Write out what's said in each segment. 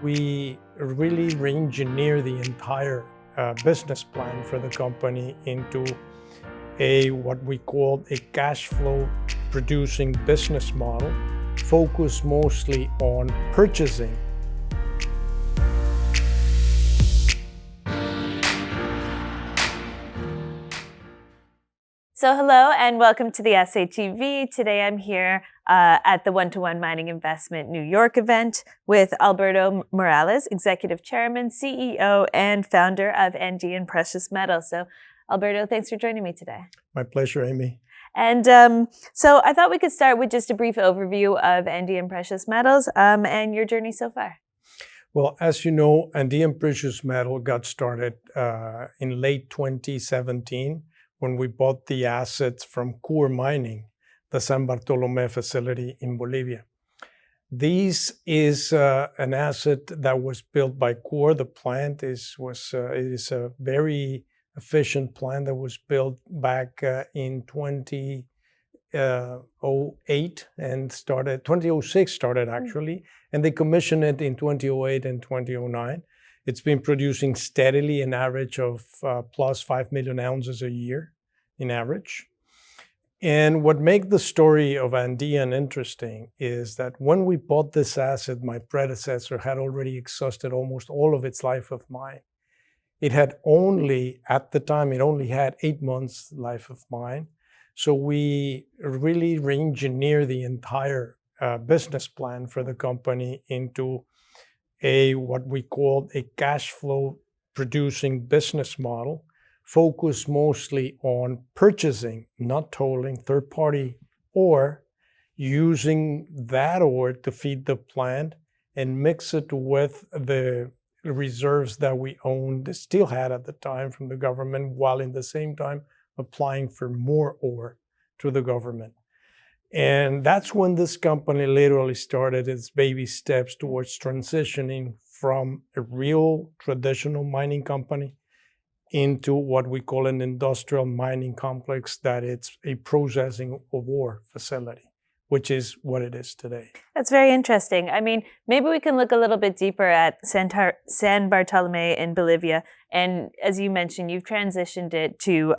we really re-engineer the entire business plan for the company into what we call a cash flow producing business model, focused mostly on purchasing. So hello and welcome to the Assay TV. Today I'm here at the One-to-One Mining Investment New York event with Alberto Morales, Executive Chairman, CEO, and founder of Andean Precious Metals. So Alberto, thanks for joining me today. My pleasure, Amy. And so I thought we could start with just a brief overview of Andean Precious Metals and your journey so far. Well, as you know, Andean Precious Metal got started in late 2017 when we bought the assets from Coeur Mining, the San Bartolomé facility in Bolivia. This is an asset that was built by Coeur. The plant is a very efficient plant that was built back in 2008 and 2006 started actually, and they commissioned it in 2008 and 2009. It's been producing steadily an average of plus 5 million ounces a year in average. And what makes the story of Andean interesting is that when we bought this asset, my predecessor had already exhausted almost all of its life of mine. It had only, at the time, it only had 8 months life of mine. So we really re-engineer the entire business plan for the company into what we call a cash flow producing business model, focused mostly on purchasing, not tolling, third-party ore, using that ore to feed the plant and mix it with the reserves that we owned, still had at the time from the government, while in the same time applying for more ore to the government. And that's when this company literally started its baby steps towards transitioning from a real traditional mining company into what we call an industrial mining complex, that it's a processing of ore facility, which is what it is today. That's very interesting. I mean, maybe we can look a little bit deeper at San Bartolomé in Bolivia. And as you mentioned, you've transitioned it to,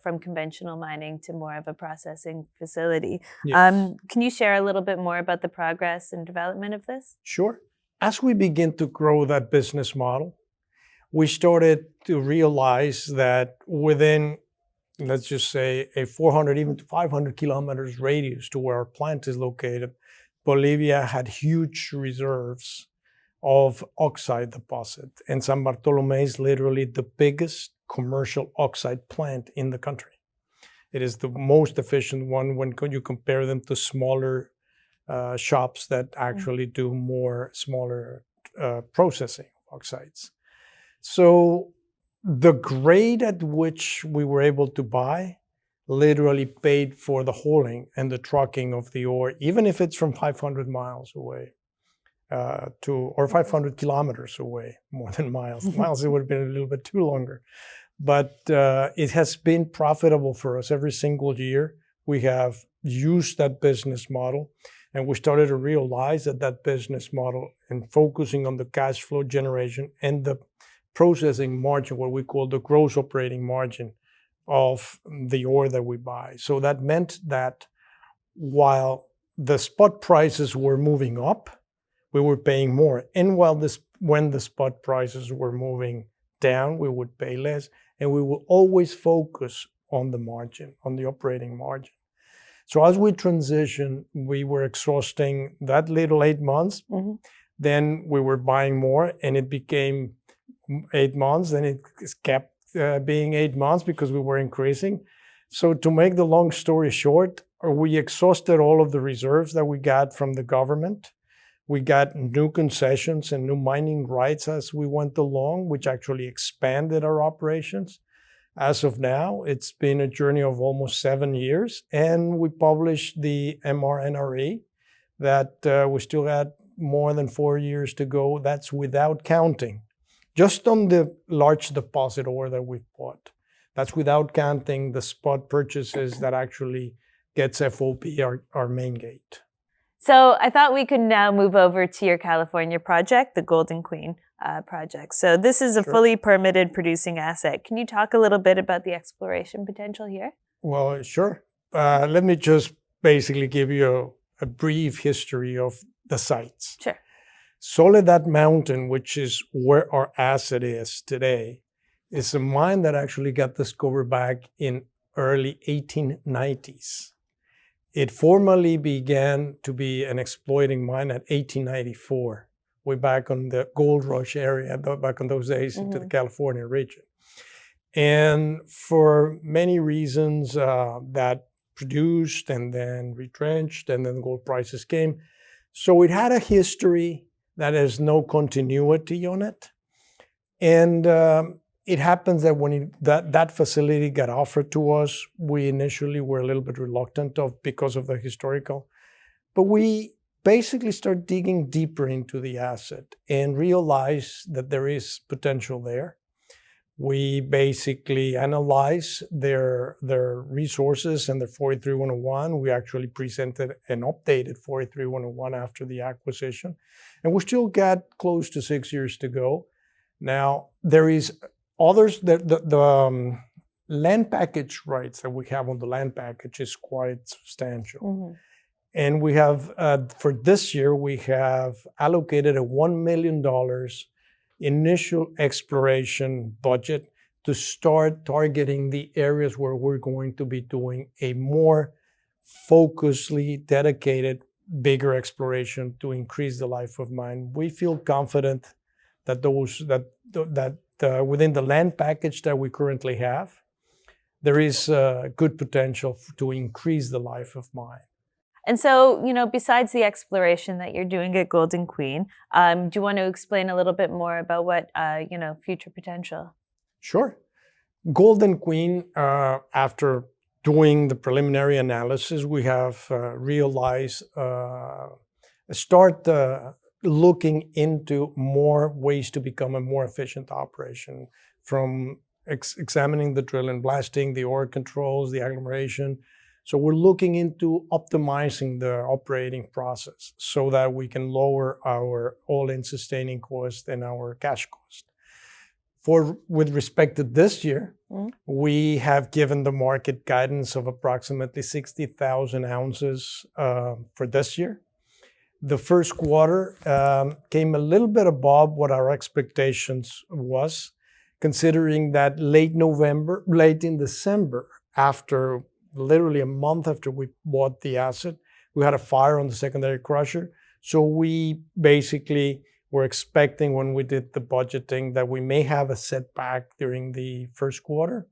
from conventional mining to more of a processing facility. Yes. Can you share a little bit more about the progress and development of this? Sure. As we begin to grow that business model, we started to realize that within, let's just say, a 400, even to 500 kilometers radius to where our plant is located, Bolivia had huge reserves of oxide deposit. And San Bartolomé is literally the biggest commercial oxide plant in the country. It is the most efficient one when you compare them to smaller shops that actually do more smaller processing of oxides. So the grade at which we were able to buy literally paid for the hauling and the trucking of the ore, even if it's from 500 miles away or 500 kilometers away, more than miles. Miles, it would have been a little bit too longer. But it has been profitable for us every single year. We have used that business model, and we started to realize that business model and focusing on the cash flow generation and the processing margin, what we call the gross operating margin of the ore that we buy. So that meant that while the spot prices were moving up, we were paying more. And when the spot prices were moving down, we would pay less. And we will always focus on the margin, on the operating margin. So as we transitioned, we were exhausting that little 8 months. Mm-hmm. Then we were buying more, and it became 8 months, and it kept being 8 months because we were increasing. So to make the long story short, we exhausted all of the reserves that we got from the government. We got new concessions and new mining rights as we went along, which actually expanded our operations. As of now, it's been a journey of almost 7 years, and we published the MRNRE that we still had more than 4 years to go. That's without counting just on the large deposit ore that we've bought. That's without counting the spot purchases that actually gets FOB our main gate. So I thought we could now move over to your California project, the Golden Queen project. So this is a fully permitted producing asset. Can you talk a little bit about the exploration potential here? Well, sure. Let me just basically give you a brief history of the sites. Sure. Soledad Mountain, which is where our asset is today, is a mine that actually got discovered back in early 1890s. It formally began to be an exploiting mine at 1894. Way back on the gold rush area, back in those days, into the California region. And for many reasons that produced and then retrenched, and then gold prices came. So it had a history that has no continuity on it. And it happens that when that facility got offered to us, we initially were a little bit reluctant because of the historical. But we basically start digging deeper into the asset and realize that there is potential there. We basically analyze their resources and their 43-101. We actually presented an updated 43-101 after the acquisition. And we still got close to 6 years to go. Now, there is others, the land package rights that we have on the land package is quite substantial. And we have, for this year, we have allocated a $1 million initial exploration budget to start targeting the areas where we're going to be doing a more focusedly dedicated, bigger exploration to increase the life of mine. We feel confident that within the land package that we currently have, there is good potential to increase the life of mine. And so, besides the exploration that you're doing at Golden Queen, do you want to explain a little bit more about what, future potential? Sure. Golden Queen, after doing the preliminary analysis, we have realized, looking into more ways to become a more efficient operation, from examining the drill and blasting, the ore controls, the agglomeration. So we're looking into optimizing the operating process so that we can lower our all-in sustaining cost and our cash cost. With respect to this year, we have given the market guidance of approximately 60,000 ounces for this year. The first quarter came a little bit above what our expectations was, considering that late in December, after literally a month after we bought the asset, we had a fire on the secondary crusher. So we basically were expecting, when we did the budgeting, that we may have a setback during the first quarter.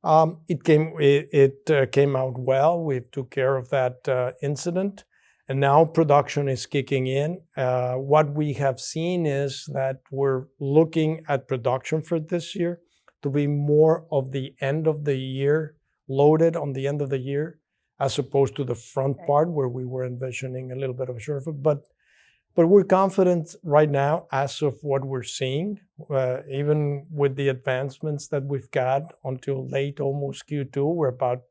It came out well. We took care of that incident, and now production is kicking in. What we have seen is that we're looking at production for this year to be more of the end of the year, loaded on the end of the year, as opposed to the front part where we were envisioning a little bit of a shortfall. But we're confident right now, as of what we're seeing, even with the advancements that we've got until late, almost Q2, we're about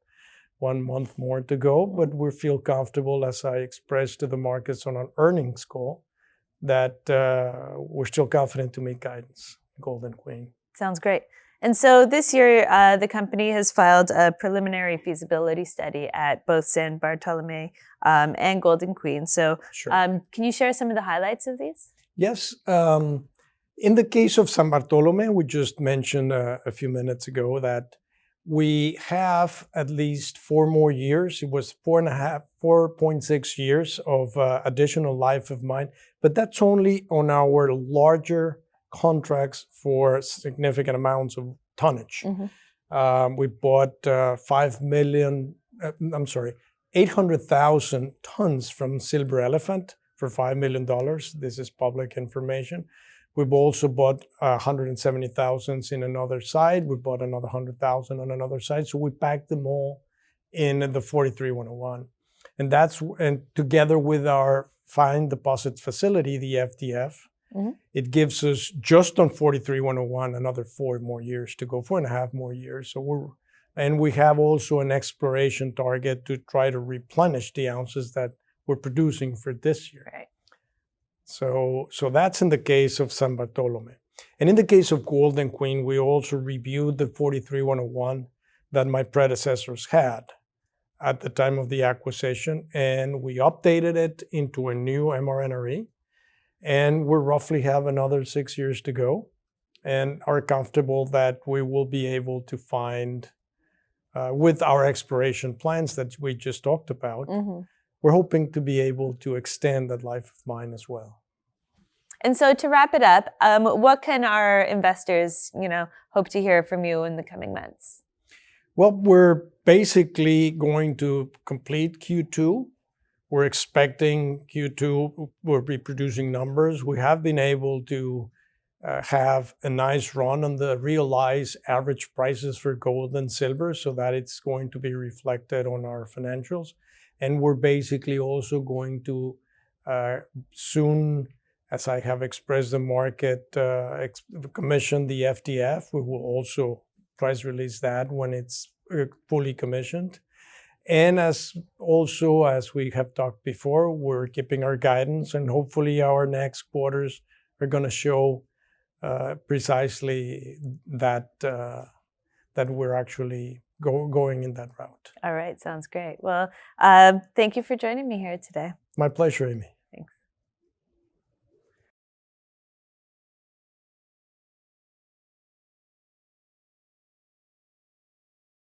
1 month more to go. But we feel comfortable, as I expressed to the markets on an earnings call, that we're still confident to meet guidance, Golden Queen. Sounds great. And so this year, the company has filed a preliminary feasibility study at both San Bartolomé and Golden Queen. So can you share some of the highlights of these? Yes. In the case of San Bartolomé, we just mentioned a few minutes ago that we have at least 4 more years. It was 4.6 years of additional life of mine, but that's only on our larger contracts for significant amounts of tonnage. We bought 800,000 tons from Silver Elephant for $5 million. This is public information. We've also bought 170,000 in another side. We bought another 100,000 on another side. So we packed them all in the 43-101. And together with our fine deposits facility, the FDF, it gives us, just on 43-101, another 4 more years to go, 4.5 more years. And we have also an exploration target to try to replenish the ounces that we're producing for this year. Right. So that's in the case of San Bartolomé. And in the case of Golden Queen, we also reviewed the 43-101 that my predecessors had at the time of the acquisition, and we updated it into a new MRNRE, and we roughly have another 6 years to go, and are comfortable that we will be able to find, with our exploration plans that we just talked about, we're hoping to be able to extend that life of mine as well. And so to wrap it up, what can our investors, hope to hear from you in the coming months? Well, we're basically going to complete Q2. We're expecting Q2 will be producing numbers. We have been able to have a nice run on the realized average prices for gold and silver, so that it's going to be reflected on our financials. And we're basically also going to soon, as I have expressed the market, commission the FDF. We will also price release that when it's fully commissioned. And as we have talked before, we're keeping our guidance, and hopefully our next quarters are going to show precisely that we're actually going in that route. All right, sounds great. Well, thank you for joining me here today. My pleasure, Amy.